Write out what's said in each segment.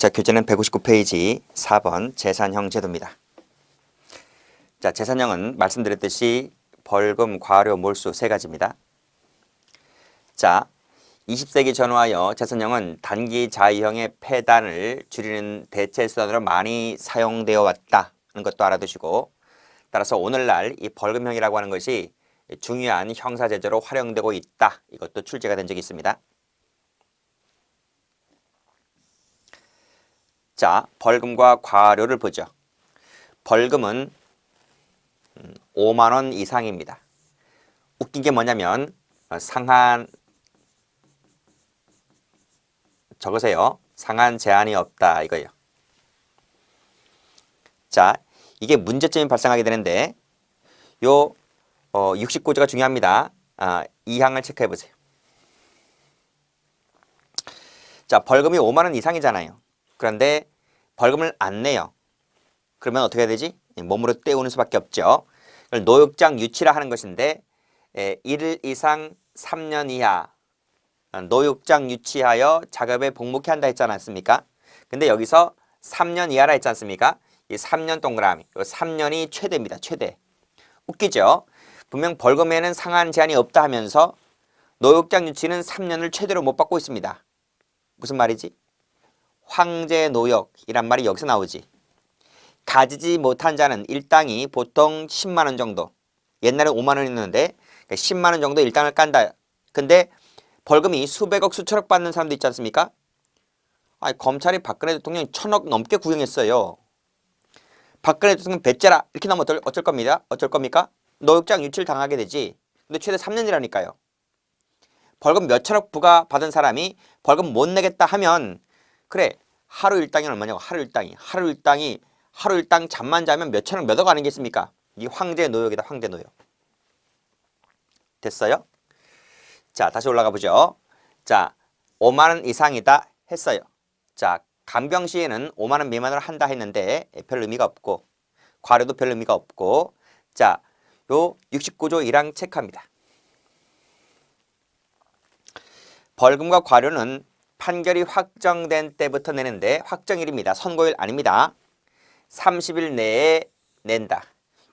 자, 교재는 159페이지 4번 재산형 제도입니다. 자, 재산형은 말씀드렸듯이 벌금, 과료, 몰수 세 가지입니다. 자, 20세기 전후하여 재산형은 단기 자유형의 폐단을 줄이는 대체 수단으로 많이 사용되어 왔다는 것도 알아두시고, 따라서 오늘날 이 벌금형이라고 하는 것이 중요한 형사제도로 활용되고 있다. 이것도 출제가 된 적이 있습니다. 자, 벌금과 과료를 보죠. 벌금은 5만 원 이상입니다. 웃긴 게 뭐냐면 상한 적으세요. 상한 제한이 없다 이거예요. 자, 이게 문제점이 발생하게 되는데 요 69조가 중요합니다. 이 항을 체크해 보세요. 자, 벌금이 5만 원 이상이잖아요. 그런데 벌금을 안 내요. 그러면 어떻게 해야 되지? 몸으로 때우는 수밖에 없죠. 노역장 유치라 하는 것인데 1일 이상 3년 이하 노역장 유치하여 작업에 복무케 한다 했지 않습니까? 근데 여기서 3년 이하라 했지 않습니까? 이 3년 동그라미, 이 3년이 최대입니다. 최대. 웃기죠? 분명 벌금에는 상한 제한이 없다 하면서 노역장 유치는 3년을 최대로 못 받고 있습니다. 무슨 말이지? 황제 노역이란 말이 여기서 나오지. 가지지 못한 자는 일당이 보통 10만 원 정도. 옛날에 5만 원이었는데 10만 원 정도 일당을 깐다. 근데 벌금이 수백억 수천억 받는 사람도 있지 않습니까? 검찰이 박근혜 대통령 1,000억 넘게 구형했어요. 박근혜 대통령 배째라 이렇게 나오면 어쩔 겁니다. 어쩔 겁니까? 노역장 유치를 당하게 되지. 근데 최대 3년이라니까요. 벌금 몇천억 부과 받은 사람이 벌금 못 내겠다 하면 그래 하루 일당이 얼마냐고. 하루 일당 잠만 자면 몇천억 몇억 아니겠습니까? 이 황제 노역이다. 황제 노역. 됐어요? 자, 다시 올라가 보죠. 자, 5만 원 이상이다 했어요. 자, 간병시에는 5만 원 미만으로 한다 했는데 별 의미가 없고 과료도 별 의미가 없고 자, 요 69조 1항 체크합니다. 벌금과 과료는 판결이 확정된 때부터 내는데 확정일입니다. 선고일 아닙니다. 30일 내에 낸다.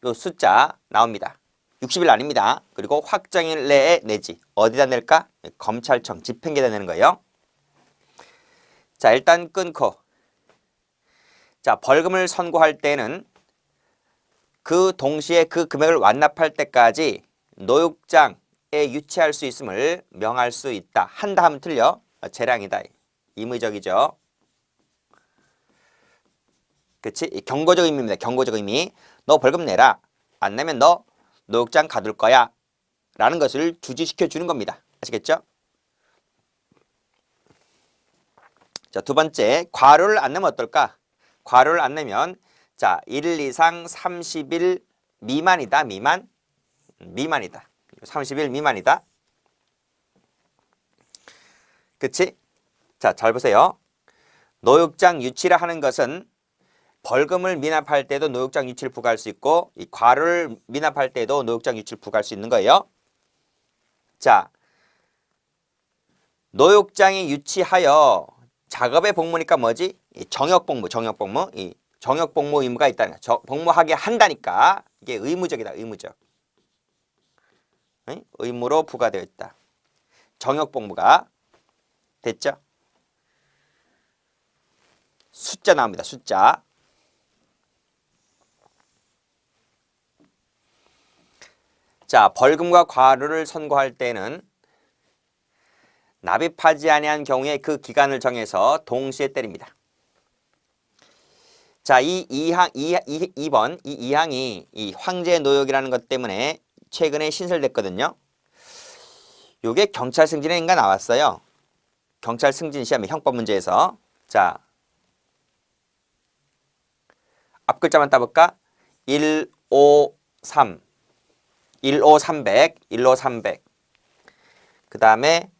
요 숫자 나옵니다. 60일 아닙니다. 그리고 확정일 내에 내지. 어디다 낼까? 검찰청, 집행기에다 내는 거예요. 자, 일단 끊고. 자, 벌금을 선고할 때는 그 동시에 그 금액을 완납할 때까지 노역장에 유치할 수 있음을 명할 수 있다. 한다 하면 틀려. 재량이다. 임의적이죠. 그치? 경고적 의미입니다. 경고적 의미. 너 벌금 내라. 안 내면 너 노역장 가둘 거야. 라는 것을 주지시켜 주는 겁니다. 아시겠죠? 자, 두 번째, 과료를 안 내면 어떨까? 과료를 안 내면 자, 1일 이상 30일 미만이다. 미만이다. 30일 미만이다. 그치? 자, 잘 보세요. 노역장 유치라 하는 것은 벌금을 미납할 때도 노역장 유치를 부과할 수 있고 이 과료를 미납할 때도 노역장 유치를 부과할 수 있는 거예요. 자, 노역장이 유치하여 작업에 복무니까 뭐지? 이 정역복무. 이 정역복무 의무가 있다는 거야. 복무하게 한다니까 이게 의무적이다. 의무적. 응? 의무로 부과되어 있다. 정역복무가 됐죠? 숫자 나옵니다. 숫자. 자, 벌금과 과료를 선고할 때는 납입하지 아니한 경우에 그 기간을 정해서 동시에 때립니다. 자, 이 2번, 이 2항이 이 황제 노역이라는 것 때문에 최근에 신설됐거든요. 요게 경찰 승진에인가 나왔어요. 경찰 승진 시험에 형법 문제에서. 자, 앞 글자만 따볼까? 153. 15300, 15300. 그 다음에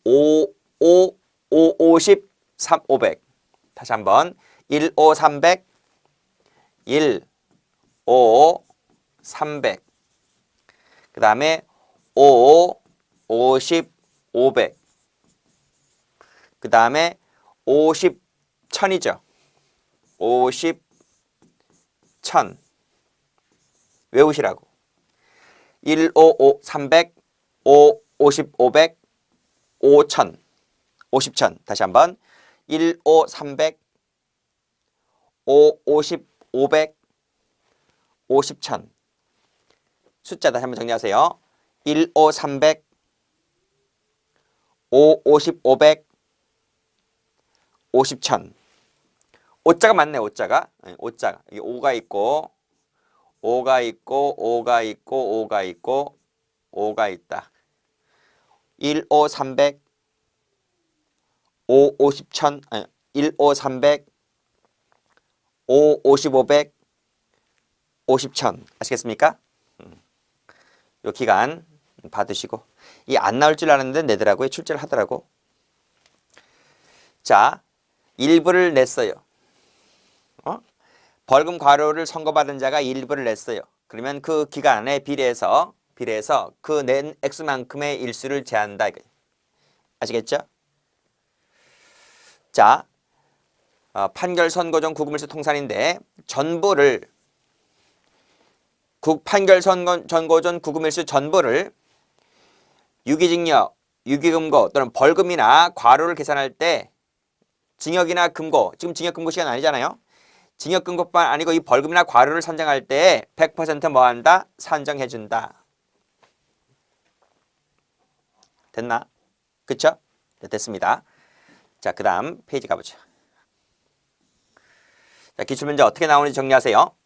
50, 500. 다시 한번 15300, 15300. 그 다음에 50, 500. 그 다음에 50, 1000이죠. 50, 1000. 외우시라고. 1, 5, 5, 300, 5, 50, 500, 5000. 50,000. 다시 한번. 1, 5, 300, 5, 50, 500, 50,000. 숫자 다시 한번 정리하세요. 1, 5, 300, 5, 50, 500, 50,000. 오자가 맞네, 오자가. 오자가. 이게 5가 있고, 5가 있고, 5가 있고, 5가 있고, 5가 있다. 1, 5, 300, 5, 50,000, 1, 5, 300, 5, 50, 500, 50,000. 아시겠습니까? 요 기간 받으시고. 이 안 나올 줄 알았는데 내더라고요. 출제를 하더라고. 자, 일부를 냈어요. 벌금 과료를 선고받은 자가 일부를 냈어요. 그러면 그 기간에 비례해서 그 낸 액수만큼의 일수를 제한다. 아시겠죠? 자, 판결 선고 전 구금일수 통산인데 전부를 판결 선고 전 구금일수 전부를 유기징역, 유기금고 또는 벌금이나 과료를 계산할 때 징역이나 금고, 지금 징역 금고 시간 아니잖아요. 징역 금고뿐만 아니고 이 벌금이나 과료를 산정할 때 100% 뭐한다? 산정해준다. 됐나? 그쵸? 네, 됐습니다. 자, 그 다음 페이지 가보죠. 자, 기출문제 어떻게 나오는지 정리하세요.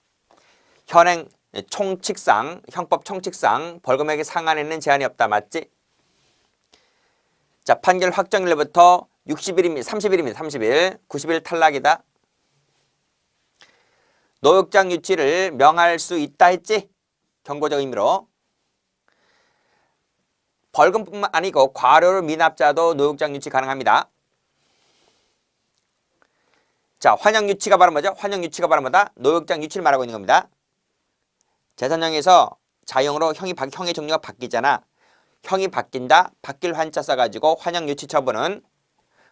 현행 총칙상, 형법 총칙상 벌금액의 상한에는 제한이 없다. 맞지? 자, 판결 확정일로부터 60일입니다. 30일입니다. 30일. 90일 탈락이다. 노역장 유치를 명할 수 있다 했지? 경고적 의미로. 벌금뿐만 아니고 과료를 미납자도 노역장 유치 가능합니다. 자, 환영 유치가 바로 뭐죠? 환영 유치가 바로 뭐다? 노역장 유치를 말하고 있는 겁니다. 재산형에서 자형으로 형의 종류가 바뀌잖아. 형이 바뀐다. 바뀔 한자 써가지고 환영 유치 처분은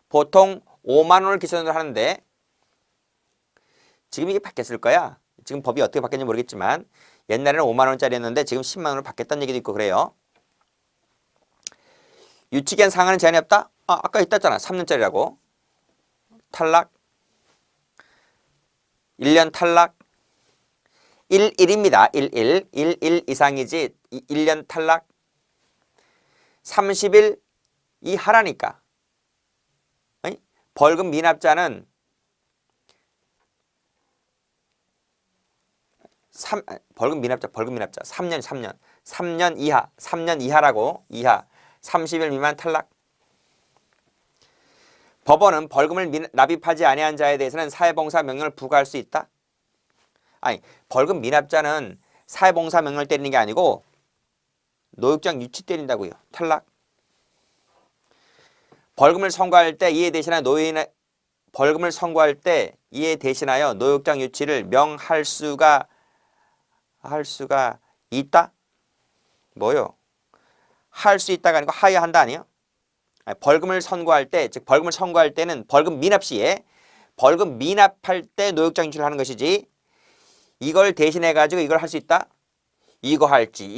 보통 5만 원을 기준으로 하는데 지금 이게 바뀌었을 거야. 지금 법이 어떻게 바뀌었는지 모르겠지만 옛날에는 5만 원짜리였는데 지금 10만 원으로 바뀌었다는 얘기도 있고 그래요. 유치기한 상한은 제한이 없다? 아까 있다잖아. 3년짜리라고. 탈락. 1년 탈락. 11입니다. 11 이상이지 1년 탈락. 30일 이하라니까. 벌금 미납자는 벌금 미납자 3년 이하 3년 이하라고. 이하 30일 미만 탈락. 법원은 벌금을 납입하지 아니한 자에 대해서는 사회봉사 명령을 부과할 수 있다. 아니, 벌금 미납자는 사회봉사 명령을 때리는 게 아니고 노역장 유치 때린다고요. 탈락. 벌금을 선고할 때 이에 대신하여 노역장 유치를 명할 수가 있다? 뭐요? 할 수 있다가 아니고 하여야 한다 아니에요? 벌금을 선고할 때, 즉 벌금을 선고할 때는 벌금 미납 시에 벌금 미납할 때 노역장 유치를 하는 것이지 이걸 대신해 가지고 이걸 할 수 있다? 이거 할지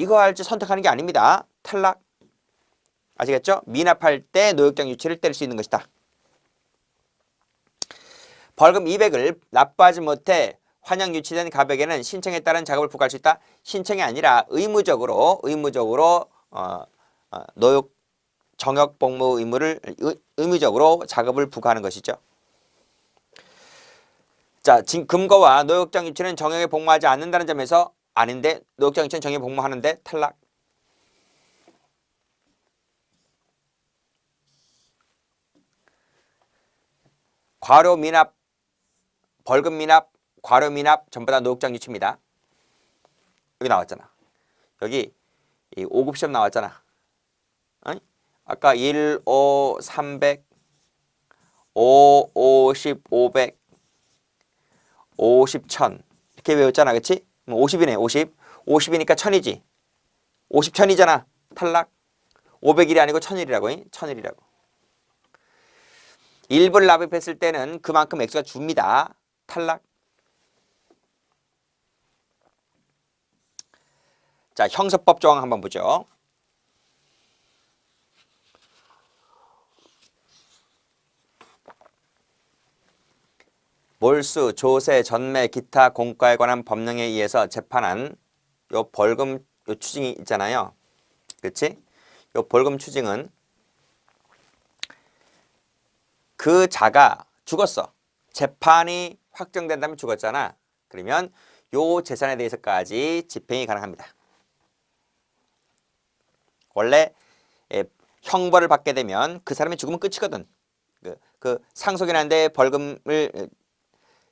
선택하는 게 아닙니다. 탈락. 아시겠죠? 미납할 때 노역장 유치를 때릴 수 있는 것이다. 벌금 200을 납부하지 못해 환영 유치된 가백에는 신청에 따른 자급을 부과할 수 있다. 신청이 아니라 의무적으로 노역 정역 복무 의무를 의무적으로 자급을 부과하는 것이죠. 자, 금고와 노역장 유치는 정역에 복무하지 않는다는 점에서 아닌데 노역장 유치는 정역에 복무하는데 탈락. 과료 미납, 벌금 미납, 과료 미납 전부 다 노역장 유치입니다. 여기 나왔잖아. 여기 이 5급 시험 나왔잖아. 아까 1, 5, 300, 5, 50, 500, 50, 1000 이렇게 외웠잖아. 그치? 50이네. 50. 50이니까 1000이지. 50, 1000이잖아. 탈락. 500일이 아니고 1000일이라고. 1000일이라고. 일부를 납입했을 때는 그만큼 액수가 줍니다. 탈락. 자, 형사법 조항 한번 보죠. 몰수, 조세, 전매, 기타 공과에 관한 법령에 의해서 재판한 요 벌금 요 추징이 있잖아요. 그렇지? 요 벌금 추징은 그 자가 죽었어. 재판이 확정된다면 죽었잖아. 그러면 요 재산에 대해서까지 집행이 가능합니다. 원래 형벌을 받게 되면 그 사람이 죽으면 끝이거든. 그 상속인한테 벌금을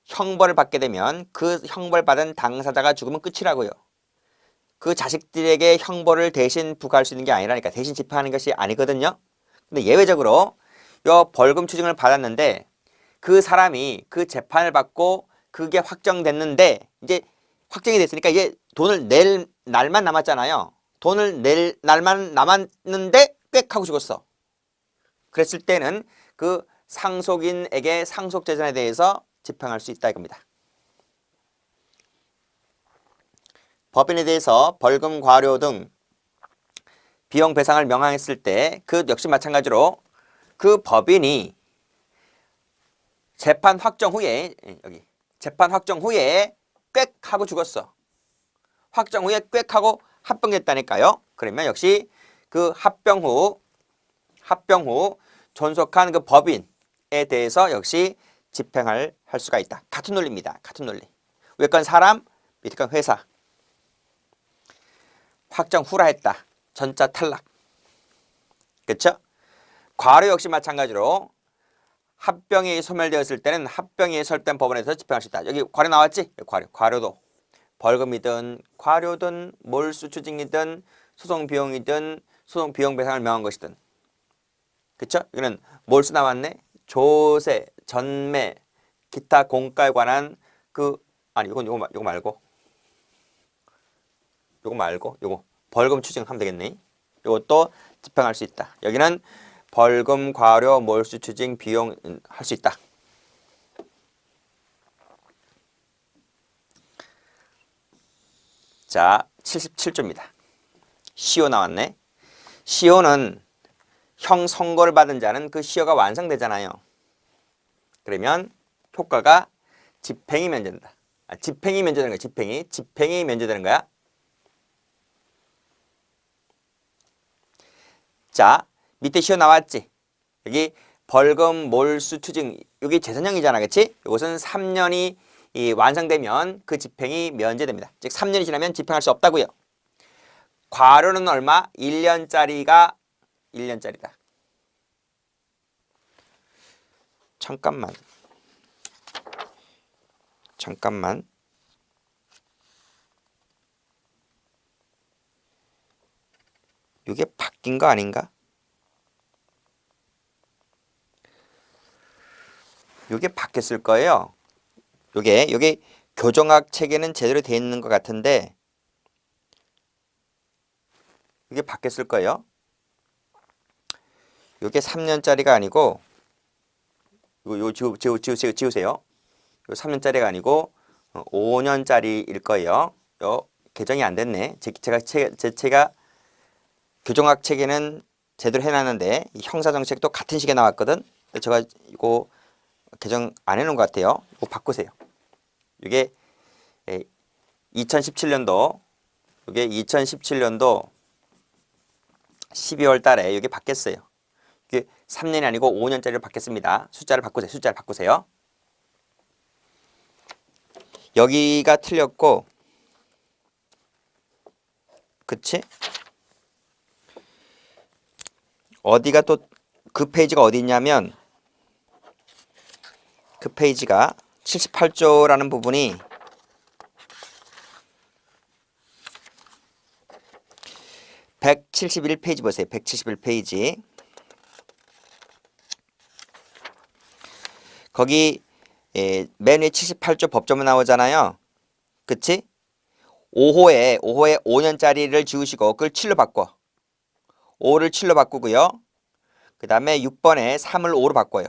형벌을 받게 되면 그 형벌 받은 당사자가 죽으면 끝이라고요. 그 자식들에게 형벌을 대신 부과할 수 있는 게 아니라니까. 대신 집행하는 것이 아니거든요. 근데 예외적으로 요 벌금 추징을 받았는데 그 사람이 그 재판을 받고 그게 확정됐는데 이제 확정이 됐으니까 이제 돈을 낼 날만 남았잖아요. 돈을 낼 날만 남았는데 꽥 하고 죽었어. 그랬을 때는 그 상속인에게 상속재산에 대해서 집행할 수 있다 이겁니다. 법인에 대해서 벌금, 과료 등 비용 배상을 명하였을 때 그 역시 마찬가지로 그 법인이 재판 확정 후에 여기 재판 확정 후에 꽥 하고 죽었어. 확정 후에 꽥 하고 합병됐다니까요. 그러면 역시 그 합병 후 존속한 그 법인에 대해서 역시 집행할 할 수가 있다. 같은 논리입니다. 같은 논리. 위에 건 사람, 밑에 건 회사. 확정 후라 했다. 전자 탈락. 그렇죠? 과료 역시 마찬가지로 합병이 소멸되었을 때는 합병이 설된 법원에서 집행할 수 있다. 여기 과료 나왔지? 과료도 벌금이든 과료든 몰수 추징이든 소송 비용이든 소송 비용 배상을 명한 것이든. 그렇죠? 이거는 몰수 나왔네. 조세, 전매, 기타 공과에 관한 이건 요거 말고 요거 벌금 추징하면 되겠네. 요것도 집행할 수 있다. 여기는 벌금, 과료, 몰수 추징, 비용 할 수 있다. 자, 77조입니다. 시효 나왔네. 시효는 형 선고를 받은 자는 그 시효가 완성되잖아요. 그러면 효과가 집행이 면제된다. 집행이 면제되는 거야. 집행이 면제되는 거야. 자, 밑에 시효 나왔지? 여기 벌금, 몰수, 추징, 여기 재산형이잖아. 그치? 이것은 3년이 완성되면 그 집행이 면제됩니다. 즉 3년이 지나면 집행할 수 없다고요. 과료는 얼마? 1년짜리가 1년짜리다. 잠깐만. 이게 바뀐 거 아닌가? 이게 바뀌었을 거예요. 요게 교정학 체계는 제대로 되어 있는 것 같은데 이게 바뀌었을 거예요. 요게 3년짜리가 아니고 요 지우세요. 요 3년짜리가 아니고 5년짜리일 거예요. 요 개정이 안 됐네. 제가 교정학 체계는 제대로 해놨는데 이 형사정책도 같은 시기에 나왔거든. 제가 이거 개정 안 해놓은 것 같아요. 이거 바꾸세요. 이게 2017년도 12월 달에 이게 바뀌었어요. 이게 3년이 아니고 5년짜리로 바뀌었습니다. 숫자를 바꾸세요. 여기가 틀렸고, 그치? 어디가 또 그 페이지가 어디 있냐면 그 페이지가 78조라는 부분이 (171페이지) 보세요. 171페이지. 거기 맨 위에 78조 법조문 나오잖아요. 그치? 5호에 5년짜리를 지우시고 그걸 7로 바꿔. 5를 7로 바꾸고요. 그 다음에 6번에 3을 5로 바꿔요.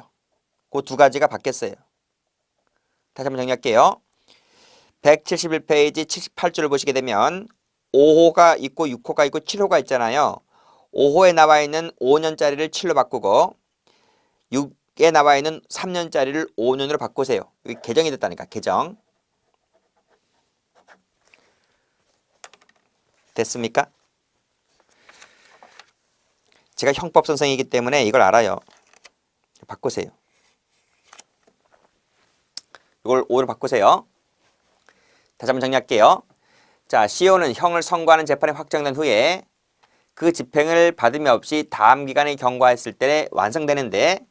그 두 가지가 바뀌었어요. 다시 한번 정리할게요. 171페이지 78줄을 보시게 되면 5호가 있고 6호가 있고 7호가 있잖아요. 5호에 나와 있는 5년짜리를 7로 바꾸고 6에 나와 있는 3년짜리를 5년으로 바꾸세요. 여기 개정이 됐다니까. 개정. 됐습니까? 제가 형법 선생이기 때문에 이걸 알아요. 바꾸세요. 이걸 5로 바꾸세요. 다시 한번 정리할게요. 자, CO는 형을 선고하는 재판이 확정된 후에 그 집행을 받음이 없이 다음 기간에 경과했을 때 완성되는데,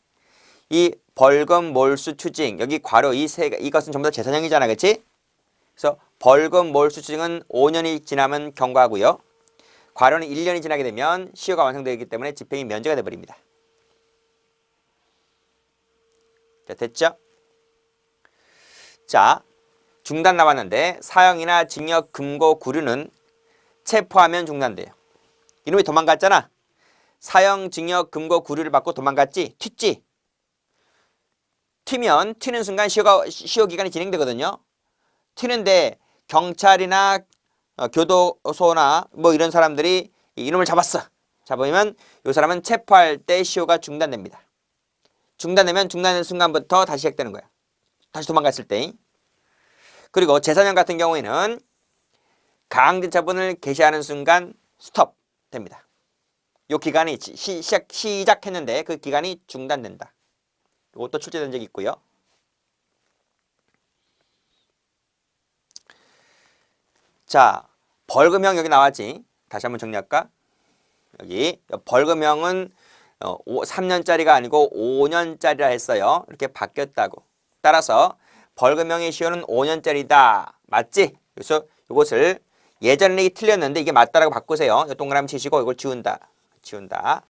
이 벌금, 몰수, 추징, 여기 괄호 이것은 전부 다 재산형이잖아, 그렇지? 그래서 벌금, 몰수, 추징은 5년이 지나면 경과하고요. 괄호는 1년이 지나게 되면 시효가 완성되기 때문에 집행이 면제가 돼버립니다. 자, 됐죠? 자, 중단 나왔는데 사형이나 징역, 금고, 구류는 체포하면 중단돼요. 이놈이 도망갔잖아. 사형, 징역, 금고, 구류를 받고 도망갔지? 튀지? 튀는 순간 시효 기간이 진행되거든요. 튀는데 경찰이나 교도소나 뭐 이런 사람들이 이놈을 잡으면 이 사람은 체포할 때 시효가 중단됩니다. 중단되면 중단된 순간부터 다시 시작되는 거야. 다시 도망갔을 때. 그리고 재산형 같은 경우에는 강제 처분을 개시하는 순간 스톱 됩니다. 이 기간이 시작했는데 그 기간이 중단된다. 이것도 출제된 적이 있고요. 자, 벌금형 여기 나왔지. 다시 한번 정리할까? 여기 벌금형은 3년짜리가 아니고 5년짜리라 했어요. 이렇게 바뀌었다고. 따라서 벌금형의 시효는 5년짜리다. 맞지? 그래서 이것을 예전에 이게 틀렸는데 이게 맞다라고 바꾸세요. 동그라미 치시고 이걸 지운다.